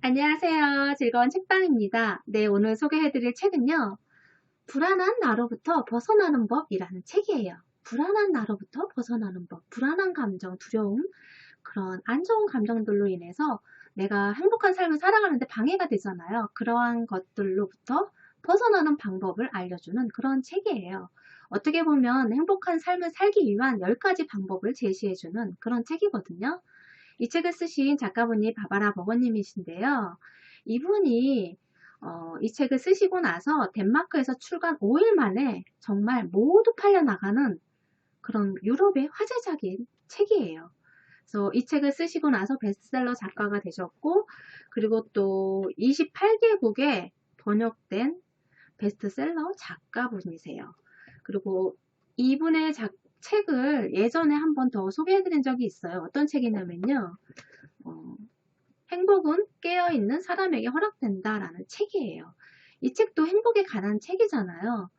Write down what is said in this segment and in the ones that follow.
안녕하세요. 즐거운 책방입니다. 네, 오늘 소개해드릴 책은요. 불안한 나로부터 벗어나는 법이라는 책이에요. 불안한 나로부터 벗어나는 법. 불안한 감정, 두려움, 그런 안 좋은 감정들로 인해서 내가 행복한 삶을 살아가는데 방해가 되잖아요. 그러한 것들로부터 벗어나는 방법을 알려주는 그런 책이에요. 어떻게 보면 행복한 삶을 살기 위한 10가지 방법을 제시해주는 그런 책이거든요. 이 책을 쓰신 작가분이 바바라 버거님이신데요. 이분이 이 책을 쓰시고 나서 덴마크에서 출간 5일 만에 정말 모두 팔려나가는 그런 유럽의 화제작인 책이에요. 그래서 이 책을 쓰시고 나서 베스트셀러 작가가 되셨고, 그리고 또 28개국에 번역된 베스트셀러 작가분이세요. 그리고 이분의 책을 예전에 한 번 더 소개해드린 적이 있어요. 어떤 책이냐면요. 어, 행복은 깨어있는 사람에게 허락된다라는 책이에요. 이 책도 행복에 관한 책이잖아요.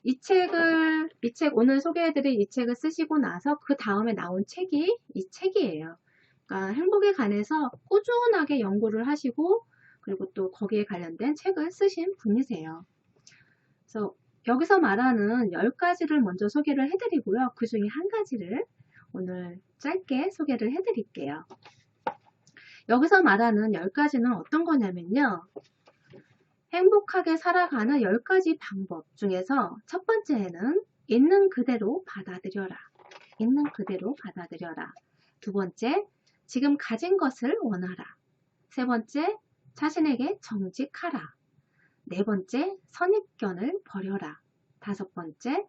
이 책 오늘 소개해드릴 이 책을 쓰시고 나서 그 다음에 나온 책이 이 책이에요. 그러니까 행복에 관해서 꾸준하게 연구를 하시고 그리고 또 거기에 관련된 책을 쓰신 분이세요. 그래서 여기서 말하는 10가지를 먼저 소개를 해드리고요. 그 중에 한 가지를 오늘 짧게 소개를 해드릴게요. 여기서 말하는 10가지는 어떤 거냐면요. 행복하게 살아가는 10가지 방법 중에서 첫 번째는 있는 그대로 받아들여라. 있는 그대로 받아들여라. 두 번째, 지금 가진 것을 원하라. 세 번째, 자신에게 정직하라. 네 번째, 선입견을 버려라. 다섯 번째,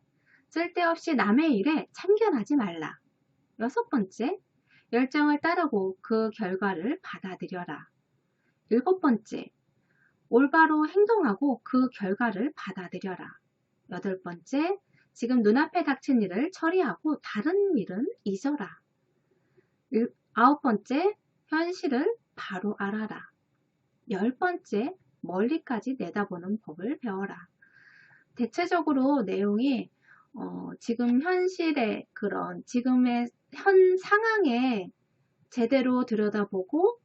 쓸데없이 남의 일에 참견하지 말라. 여섯 번째, 열정을 따르고 그 결과를 받아들여라. 일곱 번째, 올바로 행동하고 그 결과를 받아들여라. 여덟 번째, 지금 눈앞에 닥친 일을 처리하고 다른 일은 잊어라. 아홉 번째, 현실을 바로 알아라. 열 번째, 멀리까지 내다보는 법을 배워라. 대체적으로 내용이 지금 현실의 그런 지금의 현 상황에 제대로 들여다보고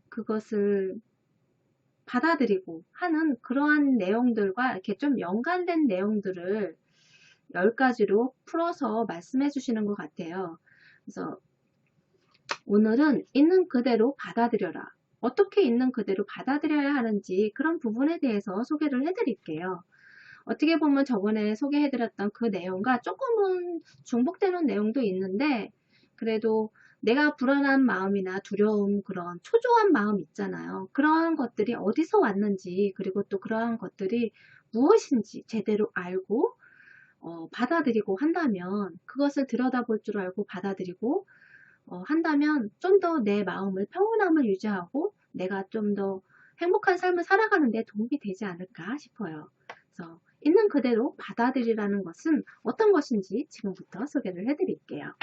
그것을 받아들이고 하는 그러한 내용들과 이렇게 좀 연관된 내용들을 10가지로 풀어서 말씀해 주시는 것 같아요. 그래서 오늘은 있는 그대로 받아들여라. 어떻게 있는 그대로 받아들여야 하는지 그런 부분에 대해서 소개를 해드릴게요. 어떻게 보면 저번에 소개해드렸던 그 내용과 조금은 중복되는 내용도 있는데 그래도 내가 불안한 마음이나 두려움 그런 초조한 마음 있잖아요. 그러한 것들이 어디서 왔는지 그리고 또 그러한 것들이 무엇인지 제대로 알고 받아들이고 한다면 그것을 들여다볼 줄 알고 받아들이고 한다면 좀 더 내 마음을 평온함을 유지하고 내가 좀 더 행복한 삶을 살아가는 데 도움이 되지 않을까 싶어요. 그래서 있는 그대로 받아들이라는 것은 어떤 것인지 지금부터 소개를 해드릴게요.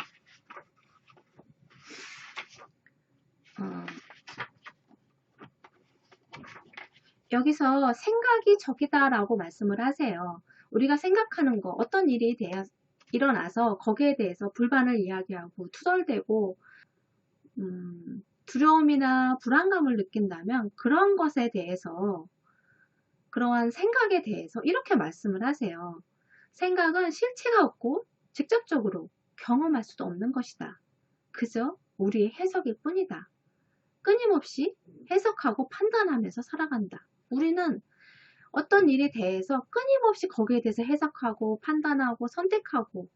여기서 생각이 적이다 라고 말씀을 하세요. 우리가 생각하는 거 어떤 일이 일어나서 거기에 대해서 불만을 이야기하고 투덜대고 두려움이나 불안감을 느낀다면 그런 것에 대해서 그러한 생각에 대해서 이렇게 말씀을 하세요. 생각은 실체가 없고 직접적으로 경험할 수도 없는 것이다. 그저 우리의 해석일 뿐이다. 끊임없이 해석하고 판단하면서 살아간다. 우리는 어떤 일에 대해서 끊임없이 거기에 대해서 해석하고 판단하고 선택하고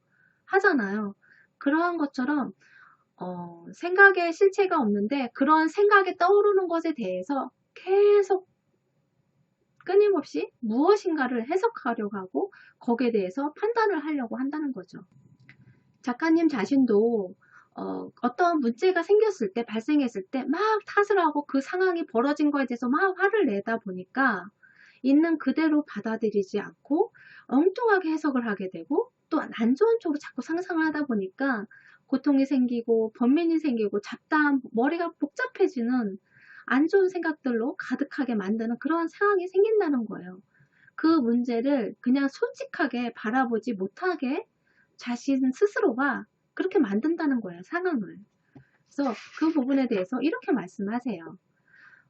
하잖아요. 그러한 것처럼 생각에 실체가 없는데 그런 생각에 떠오르는 것에 대해서 계속 끊임없이 무엇인가를 해석하려고 하고 거기에 대해서 판단을 하려고 한다는 거죠. 작가님 자신도 어떤 문제가 생겼을 때 발생했을 때 막 탓을 하고 그 상황이 벌어진 거에 대해서 막 화를 내다 보니까 있는 그대로 받아들이지 않고 엉뚱하게 해석을 하게 되고 또 안 좋은 쪽으로 자꾸 상상을 하다 보니까 고통이 생기고 번민이 생기고 잡다한 머리가 복잡해지는 안 좋은 생각들로 가득하게 만드는 그런 상황이 생긴다는 거예요. 그 문제를 그냥 솔직하게 바라보지 못하게 자신 스스로가 그렇게 만든다는 거예요, 상황을. 그래서 그 부분에 대해서 이렇게 말씀하세요.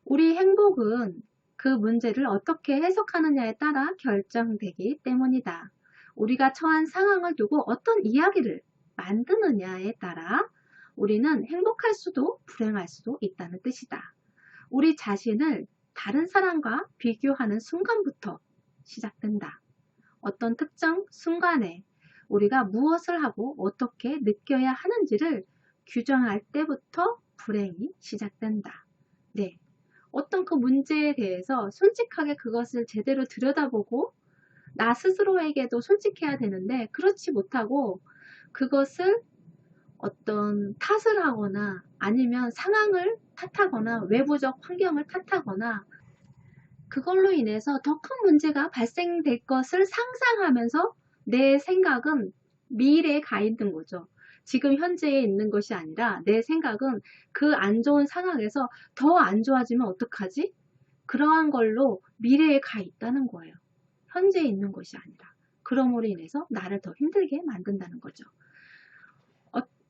우리 행복은 그 문제를 어떻게 해석하느냐에 따라 결정되기 때문이다. 우리가 처한 상황을 두고 어떤 이야기를 만드느냐에 따라 우리는 행복할 수도 불행할 수도 있다는 뜻이다. 우리 자신을 다른 사람과 비교하는 순간부터 시작된다. 어떤 특정 순간에 우리가 무엇을 하고 어떻게 느껴야 하는지를 규정할 때부터 불행이 시작된다. 네. 어떤 그 문제에 대해서 솔직하게 그것을 제대로 들여다보고 나 스스로에게도 솔직해야 되는데 그렇지 못하고 그것을 어떤 탓을 하거나 아니면 상황을 탓하거나 외부적 환경을 탓하거나 그걸로 인해서 더 큰 문제가 발생될 것을 상상하면서 내 생각은 미래에 가 있는 거죠. 지금 현재에 있는 것이 아니라 내 생각은 그 안 좋은 상황에서 더 안 좋아지면 어떡하지? 그러한 걸로 미래에 가 있다는 거예요. 현재에 있는 것이 아니라. 그러므로 인해서 나를 더 힘들게 만든다는 거죠.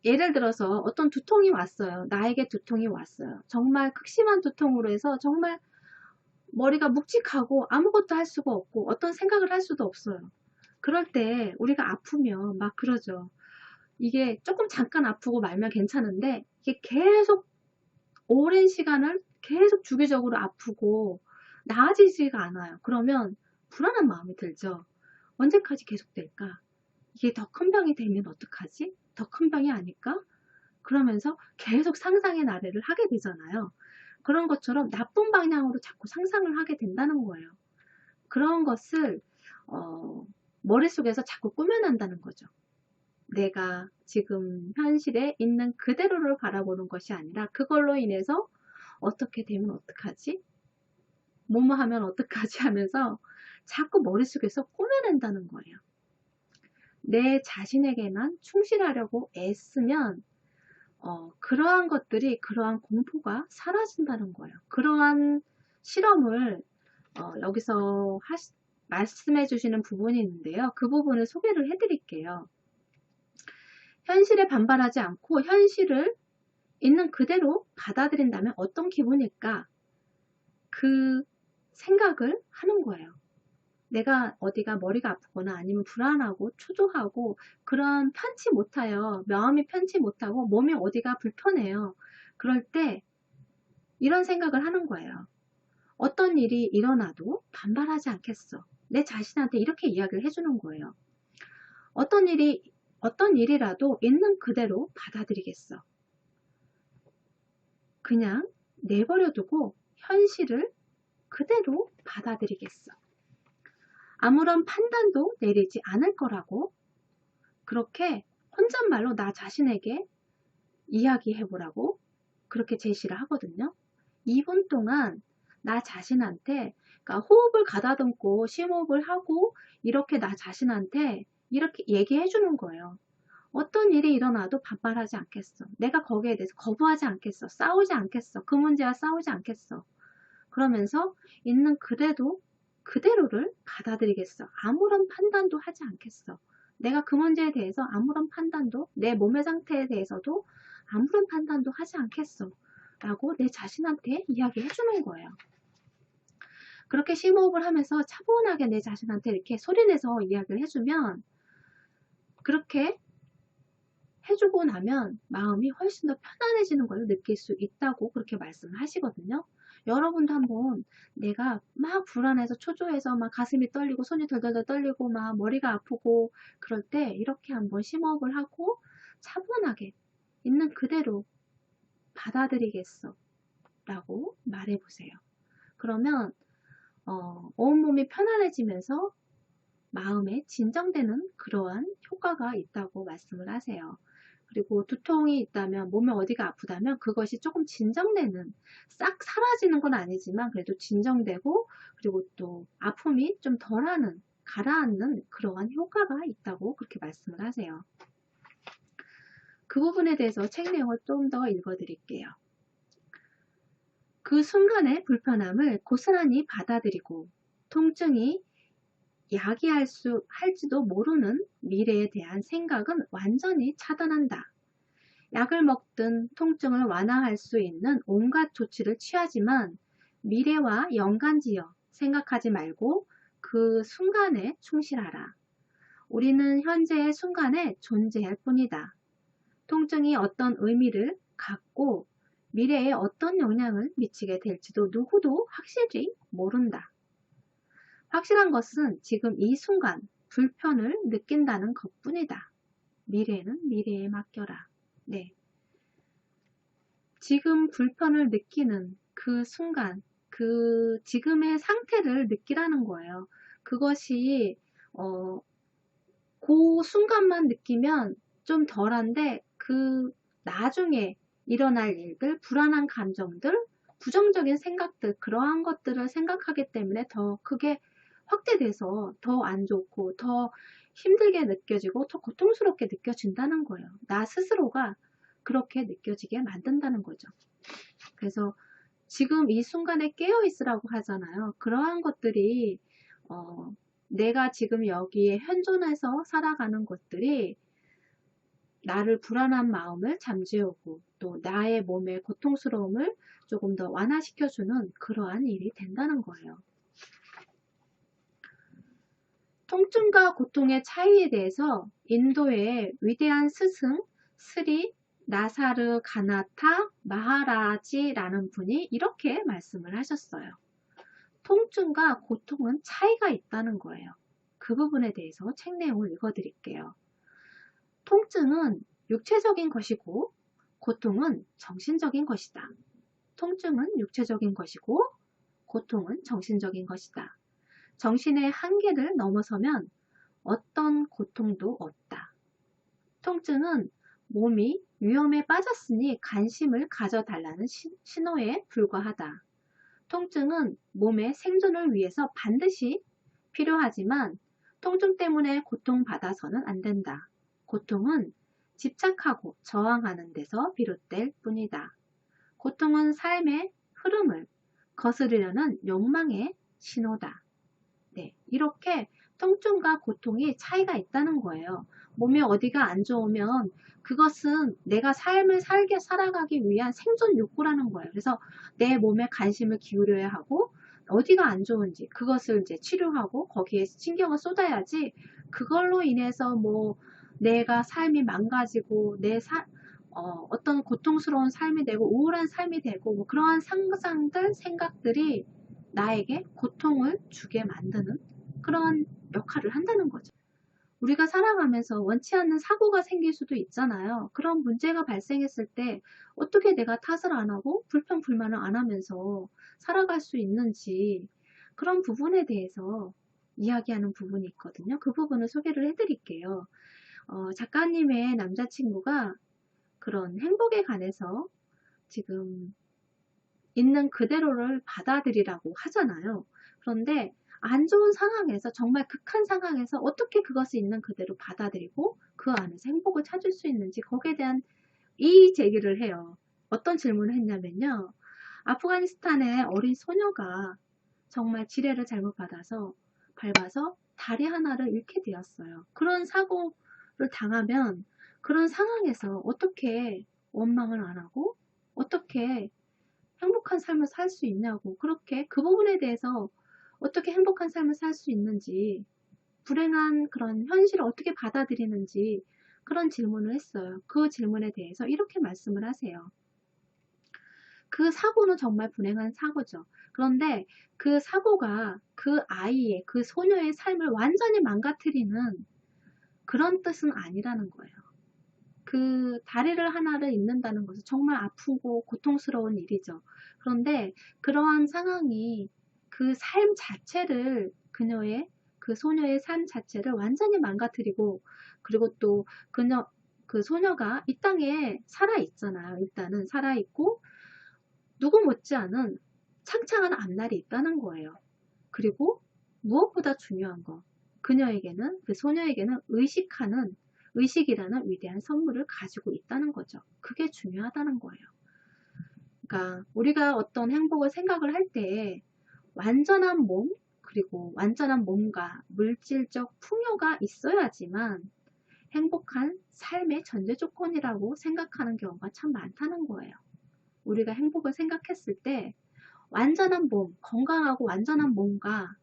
예를 들어서 어떤 두통이 왔어요. 나에게 두통이 왔어요. 정말 극심한 두통으로 해서 정말 머리가 묵직하고 아무것도 할 수가 없고 어떤 생각을 할 수도 없어요. 그럴 때 우리가 아프면 막 그러죠. 이게 조금 잠깐 아프고 말면 괜찮은데 이게 계속 오랜 시간을 계속 주기적으로 아프고 나아지지가 않아요. 그러면 불안한 마음이 들죠. 언제까지 계속될까? 이게 더 큰 병이 되면 어떡하지? 더 큰 병이 아닐까? 그러면서 계속 상상의 나래를 하게 되잖아요. 그런 것처럼 나쁜 방향으로 자꾸 상상을 하게 된다는 거예요. 그런 것을 머릿속에서 자꾸 꾸며낸다는 거죠. 내가 지금 현실에 있는 그대로를 바라보는 것이 아니라 그걸로 인해서 어떻게 되면 어떡하지? 뭐뭐 하면 어떡하지? 하면서 자꾸 머릿속에서 꾸며낸다는 거예요. 내 자신에게만 충실하려고 애쓰면 그러한 것들이 그러한 공포가 사라진다는 거예요. 그러한 실험을 여기서 말씀해 주시는 부분이 있는데요. 그 부분을 소개를 해 드릴게요. 현실에 반발하지 않고 현실을 있는 그대로 받아들인다면 어떤 기분일까? 그 생각을 하는 거예요. 내가 어디가 머리가 아프거나 아니면 불안하고 초조하고 그런 편치 못해요. 마음이 편치 못하고 몸이 어디가 불편해요. 그럴 때 이런 생각을 하는 거예요. 어떤 일이 일어나도 반발하지 않겠어. 내 자신한테 이렇게 이야기를 해주는 거예요. 어떤 일이라도 있는 그대로 받아들이겠어. 그냥 내버려두고 현실을 그대로 받아들이겠어. 아무런 판단도 내리지 않을 거라고 그렇게 혼잣말로 나 자신에게 이야기해보라고 그렇게 제시를 하거든요. 2분 동안 나 자신한테 그러니까 호흡을 가다듬고 심호흡을 하고 이렇게 나 자신한테 이렇게 얘기해 주는 거예요. 어떤 일이 일어나도 반발하지 않겠어. 내가 거기에 대해서 거부하지 않겠어. 싸우지 않겠어. 그 문제와 싸우지 않겠어. 그러면서 있는 그대로를 받아들이겠어. 아무런 판단도 하지 않겠어. 내가 그 문제에 대해서 아무런 판단도 내 몸의 상태에 대해서도 아무런 판단도 하지 않겠어. 라고 내 자신한테 이야기해 주는 거예요. 그렇게 심호흡을 하면서 차분하게 내 자신한테 이렇게 소리내서 이야기를 해주면 그렇게 해주고 나면 마음이 훨씬 더 편안해지는 걸 느낄 수 있다고 그렇게 말씀을 하시거든요. 여러분도 한번 내가 막 불안해서 초조해서 막 가슴이 떨리고 손이 덜덜덜 떨리고 막 머리가 아프고 그럴 때 이렇게 한번 심호흡을 하고 차분하게 있는 그대로 받아들이겠어 라고 말해보세요. 그러면 온몸이 편안해지면서 마음에 진정되는 그러한 효과가 있다고 말씀을 하세요. 그리고 두통이 있다면 몸에 어디가 아프다면 그것이 조금 진정되는 싹 사라지는 건 아니지만 그래도 진정되고 그리고 또 아픔이 좀 덜하는 가라앉는 그러한 효과가 있다고 그렇게 말씀을 하세요. 그 부분에 대해서 책 내용을 좀 더 읽어 드릴게요. 그 순간의 불편함을 고스란히 받아들이고 통증이 할지도 모르는 미래에 대한 생각은 완전히 차단한다. 약을 먹든 통증을 완화할 수 있는 온갖 조치를 취하지만 미래와 연관지어 생각하지 말고 그 순간에 충실하라. 우리는 현재의 순간에 존재할 뿐이다. 통증이 어떤 의미를 갖고 미래에 어떤 영향을 미치게 될지도 누구도 확실히 모른다. 확실한 것은 지금 이 순간 불편을 느낀다는 것뿐이다. 미래는 미래에 맡겨라. 네. 지금 불편을 느끼는 그 순간, 그 지금의 상태를 느끼라는 거예요. 그것이 그 순간만 느끼면 좀 덜한데 그 나중에 일어날 일들, 불안한 감정들, 부정적인 생각들, 그러한 것들을 생각하기 때문에 더 크게 확대돼서 더 안 좋고 더 힘들게 느껴지고 더 고통스럽게 느껴진다는 거예요. 나 스스로가 그렇게 느껴지게 만든다는 거죠. 그래서 지금 이 순간에 깨어 있으라고 하잖아요. 그러한 것들이 내가 지금 여기에 현존해서 살아가는 것들이 나를 불안한 마음을 잠재우고 또 나의 몸의 고통스러움을 조금 더 완화시켜주는 그러한 일이 된다는 거예요. 통증과 고통의 차이에 대해서 인도의 위대한 스승 스리 나사르 가나타 마하라지라는 분이 이렇게 말씀을 하셨어요. 통증과 고통은 차이가 있다는 거예요. 그 부분에 대해서 책 내용을 읽어드릴게요. 통증은 육체적인 것이고 고통은 정신적인 것이다. 통증은 육체적인 것이고 고통은 정신적인 것이다. 정신의 한계를 넘어서면 어떤 고통도 없다. 통증은 몸이 위험에 빠졌으니 관심을 가져달라는 신호에 불과하다. 통증은 몸의 생존을 위해서 반드시 필요하지만 통증 때문에 고통받아서는 안 된다. 고통은 집착하고 저항하는 데서 비롯될 뿐이다. 고통은 삶의 흐름을 거스르려는 욕망의 신호다. 네, 이렇게 통증과 고통이 차이가 있다는 거예요. 몸에 어디가 안 좋으면 그것은 내가 삶을 살아가기 위한 생존 욕구라는 거예요. 그래서 내 몸에 관심을 기울여야 하고 어디가 안 좋은지 그것을 이제 치료하고 거기에 신경을 쏟아야지 그걸로 인해서 뭐 내가 삶이 망가지고 어떤 고통스러운 삶이 되고 우울한 삶이 되고 뭐 그러한 상상들 생각들이 나에게 고통을 주게 만드는 그런 역할을 한다는 거죠. 우리가 살아가면서 원치 않는 사고가 생길 수도 있잖아요. 그런 문제가 발생했을 때 어떻게 내가 탓을 안 하고 불평불만을 안 하면서 살아갈 수 있는지 그런 부분에 대해서 이야기하는 부분이 있거든요. 그 부분을 소개를 해드릴게요. 작가님의 남자친구가 그런 행복에 관해서 지금 있는 그대로를 받아들이라고 하잖아요. 그런데 안 좋은 상황에서 정말 극한 상황에서 어떻게 그것을 있는 그대로 받아들이고 그 안에서 행복을 찾을 수 있는지 거기에 대한 이의 제기를 해요. 어떤 질문을 했냐면요. 아프가니스탄의 어린 소녀가 정말 지뢰를 잘못 밟아서 다리 하나를 잃게 되었어요. 그런 사고를 당하면 그런 상황에서 어떻게 원망을 안 하고 어떻게 행복한 삶을 살 수 있냐고 그렇게 그 부분에 대해서 어떻게 행복한 삶을 살 수 있는지 불행한 그런 현실을 어떻게 받아들이는지 그런 질문을 했어요. 그 질문에 대해서 이렇게 말씀을 하세요. 그 사고는 정말 불행한 사고죠. 그런데 그 사고가 그 아이의 그 소녀의 삶을 완전히 망가뜨리는 그런 뜻은 아니라는 거예요. 그 다리를 하나를 잃는다는 것은 정말 아프고 고통스러운 일이죠. 그런데 그러한 상황이 그 삶 자체를 그녀의 그 소녀의 삶 자체를 완전히 망가뜨리고 그리고 또 그 소녀가 이 땅에 살아 있잖아요. 일단은 살아 있고 누구 못지않은 창창한 앞날이 있다는 거예요. 그리고 무엇보다 중요한 거 그녀에게는 그 소녀에게는 의식이라는 위대한 선물을 가지고 있다는 거죠. 그게 중요하다는 거예요. 그러니까 우리가 어떤 행복을 생각을 할 때 완전한 몸 그리고 완전한 몸과 물질적 풍요가 있어야지만 행복한 삶의 전제 조건이라고 생각하는 경우가 참 많다는 거예요. 우리가 행복을 생각했을 때 완전한 몸, 건강하고 완전한 몸과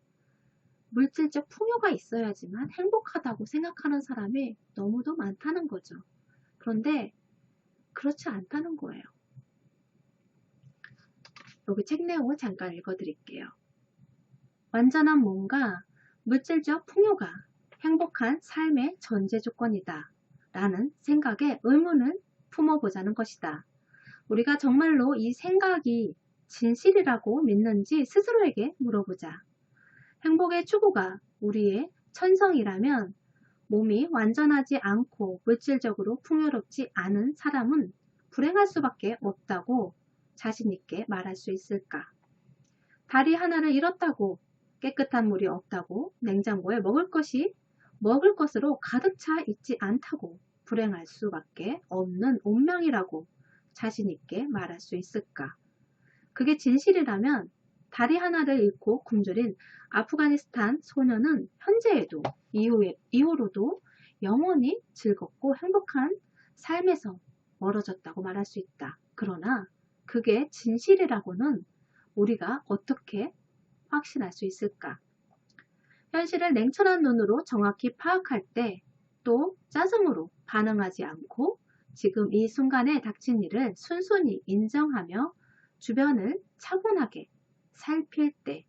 물질적 풍요가 있어야지만 행복하다고 생각하는 사람이 너무도 많다는 거죠. 그런데 그렇지 않다는 거예요. 여기 책 내용을 잠깐 읽어드릴게요. 완전한 몸과 물질적 풍요가 행복한 삶의 전제 조건이다 라는 생각에 의문을 품어보자는 것이다. 우리가 정말로 이 생각이 진실이라고 믿는지 스스로에게 물어보자. 행복의 추구가 우리의 천성이라면 몸이 완전하지 않고 물질적으로 풍요롭지 않은 사람은 불행할 수밖에 없다고 자신있게 말할 수 있을까? 다리 하나를 잃었다고, 깨끗한 물이 없다고, 냉장고에 먹을 것으로 가득 차 있지 않다고 불행할 수밖에 없는 운명이라고 자신있게 말할 수 있을까? 그게 진실이라면 다리 하나를 잃고 굶주린 아프가니스탄 소녀는 현재에도 이후로도 영원히 즐겁고 행복한 삶에서 멀어졌다고 말할 수 있다. 그러나 그게 진실이라고는 우리가 어떻게 확신할 수 있을까? 현실을 냉철한 눈으로 정확히 파악할 때 또 짜증으로 반응하지 않고 지금 이 순간에 닥친 일을 순순히 인정하며 주변을 차분하게 살필 때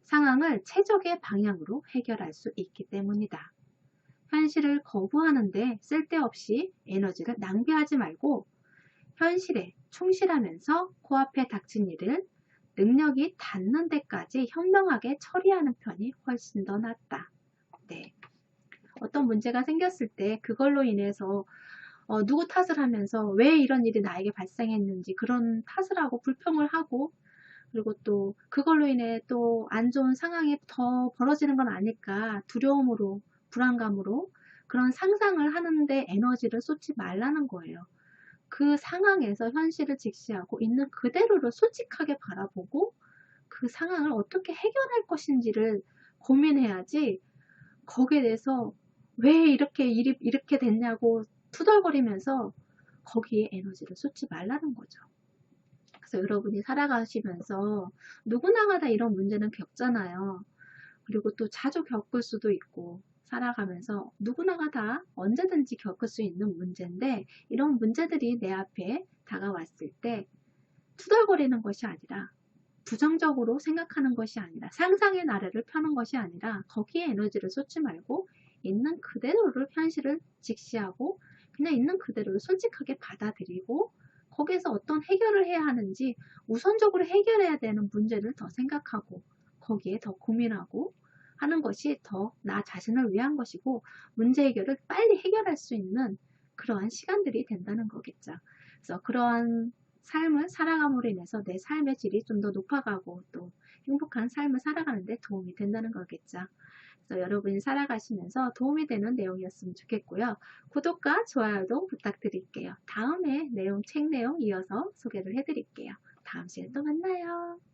상황을 최적의 방향으로 해결할 수 있기 때문이다. 현실을 거부하는데 쓸데없이 에너지를 낭비하지 말고 현실에 충실하면서 코앞에 닥친 일을 능력이 닿는 데까지 현명하게 처리하는 편이 훨씬 더 낫다. 네. 어떤 문제가 생겼을 때 그걸로 인해서 누구 탓을 하면서 왜 이런 일이 나에게 발생했는지 그런 탓을 하고 불평을 하고 그리고 또 그걸로 인해 또 안 좋은 상황이 더 벌어지는 건 아닐까 두려움으로 불안감으로 그런 상상을 하는데 에너지를 쏟지 말라는 거예요. 그 상황에서 현실을 직시하고 있는 그대로를 솔직하게 바라보고 그 상황을 어떻게 해결할 것인지를 고민해야지 거기에 대해서 왜 이렇게 일이 이렇게 됐냐고 투덜거리면서 거기에 에너지를 쏟지 말라는 거죠. 그래서 여러분이 살아가시면서 누구나가 다 이런 문제는 겪잖아요. 그리고 또 자주 겪을 수도 있고 살아가면서 누구나가 다 언제든지 겪을 수 있는 문제인데 이런 문제들이 내 앞에 다가왔을 때 투덜거리는 것이 아니라 부정적으로 생각하는 것이 아니라 상상의 나래를 펴는 것이 아니라 거기에 에너지를 쏟지 말고 있는 그대로를 현실을 직시하고 그냥 있는 그대로를 솔직하게 받아들이고 거기에서 어떤 해결을 해야 하는지 우선적으로 해결해야 되는 문제를 더 생각하고 거기에 더 고민하고 하는 것이 더 나 자신을 위한 것이고 문제 해결을 빨리 해결할 수 있는 그러한 시간들이 된다는 거겠죠. 그래서 그러한 삶을 살아감으로 인해서 내 삶의 질이 좀 더 높아가고 또 행복한 삶을 살아가는데 도움이 된다는 거겠죠. 그래서 여러분이 살아가시면서 도움이 되는 내용이었으면 좋겠고요. 구독과 좋아요도 부탁드릴게요. 다음에 책 내용 이어서 소개를 해드릴게요. 다음 시간에 또 만나요.